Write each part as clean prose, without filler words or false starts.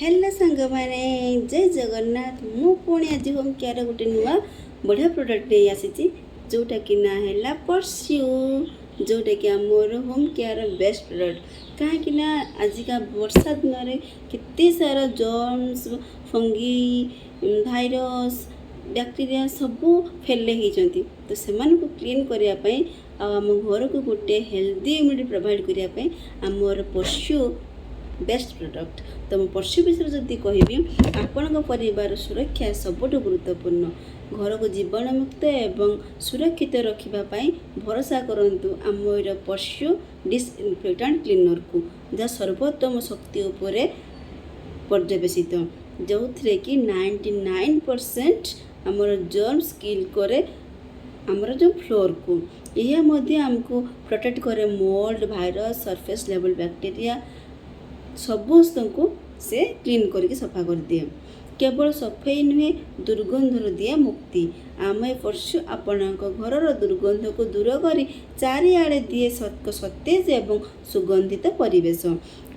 Hello सांग मैंने जय जगन्नाथ मु पुणी आज होम केयर गोटे नुआ बढ़िया प्रोडक्ट नहीं आसी जोटा कि ना है परस्यू जोटा कि आमर होम केयर बेस्ट प्रोडक्ट कहीं आजिका वर्षा दिन में केते सारा जर्म्स फंगी भाइरस बैक्टीरिया सबू फेले होती तो से क्लीन करने आम घर को गोटे हेल्दी इम्यूनिटी प्रोवाइड करने आमर परस्यू बेस्ट प्रोडक्ट तो मो परस्यू विषय जदि कहबी आपण परिवार सुरक्षा सबुठ गुरुत्वपूर्ण घर को जीवाणुमुक्त एवं सुरक्षित रखापी भरोसा करंतु आमर परस्यू डिसइनफेक्टेंट क्लीनर को जहाँ सर्वोत्तम शक्ति उपरे पर्यवेसित जो थे कि 99% आमर जर्म्स किल करे आमर जो फ्लोर को यह आमको प्रोटेक्ट करे mould virus surface level bacteria समस्त को से क्लीन करके सफा कर दिए केवल सफाई नुहे दुर्गंधर दिए मुक्ति आम परस्यू आपण घर दुर्गंध को दूर कर चारिआडे दिए सतेज एवं सुगंधित परिवेश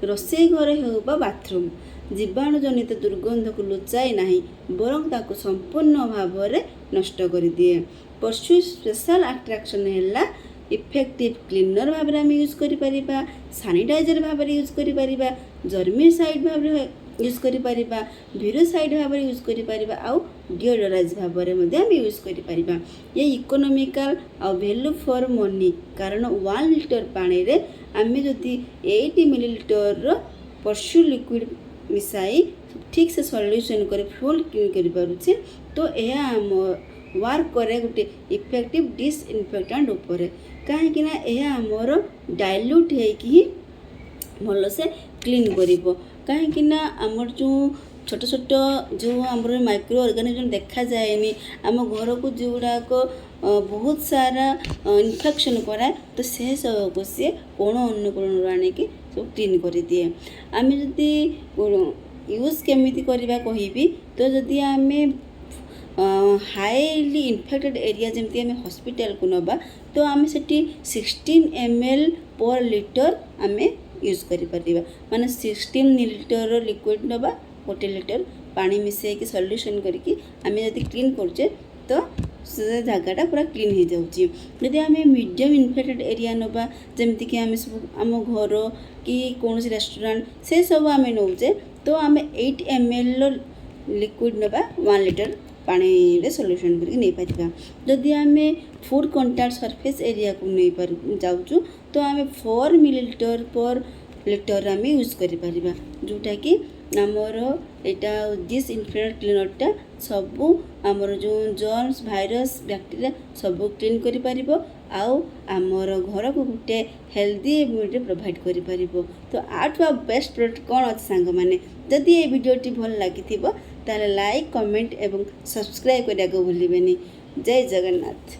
रोसई घर हो बाथरूम जीवाणु जनित दुर्गंध को लुचाई नहीं बरं ताको संपूर्ण भाव में नष्ट कर दिए परस्यू स्पेशल अट्राक्शन है इफेक्टिव क्लीनर भाव में आम यूज कर सानिटाइजर भाव में यूज कर जर्मिसाइड भाव में यूज कर भिरोसाइड भाव में यूज कर आउ डिओडोराइज भाव में आम यूज कर ये इकोनोमिकल आ वैल्यू फॉर मनी कारण 1 लिटर पानी रे आम जदि 80 मिलीलीटर परस्यू लिक्विड मिसाई ठीक से सॉल्यूशन कर फुल क्लीन कर तो यह आम वर्क करे गोटे इफेक्टिव डिसइनफेक्टेंट उपरे कहीं यह आमर डाइल्यूट होगी भल से क्लीन करिवो कहीं आमर जो छोट छोट जो आमर माइक्रो ऑर्गेनिज्म देखा जाएनी आम घर को जोड़ाक बहुत सारा इन्फेक्शन कराए तो से सब को सी कोण अनुकोण आनिकी सब क्लीन कर दिए आम जदि यूज केमिति करबा कहबी तो जदि आम हाईली इन्फेक्टेड एरिया जमती आम हॉस्पिटल को नबा तो आम से 16 ml पर लिटर आम यूज कर माने 16 मिलीलीटर लिक्विड नबा 1 लिटर पानी मिसेक सॉल्यूशन करके आम जब क्लीन करचे तो से जगटा पूरा क्लीन हो जाऊँगी जदि आम मीडियम इन्फेक्टेड एरिया नबा जमती कि आम सब आम घर कि कौन रेस्टोरेंट से सब आम नौचे तो आम 8 ml लिक्विड नबा 1 लिटर पानी रे सॉल्यूशन करके नहीं पारिबा जदि आम फूड कंटाक्ट सरफेस एरिया को नहीं पार जाऊँ तो आम 4 मिलीलीटर पर लिटर आम यूज कर पारिबा जोटा कि आमर यहाँ डिसइनफेक्टेंट क्लीनरटा सबू आमर जो जर्म्स भाइरस बैक्टीरिया सबू क्लीन करि पारिबो आउ आमर घर को गोटे हेल्दी इम्यूनिटी प्रोवाइड करि पारिबो तो आठवा बेस्ट प्रोडक्ट कौन अच्छे सांग मैंने जदि ये वीडियोटी भल लगी ताले लाइक कमेंट एवं सब्सक्राइब करने को भूलिबेनी जय जगन्नाथ।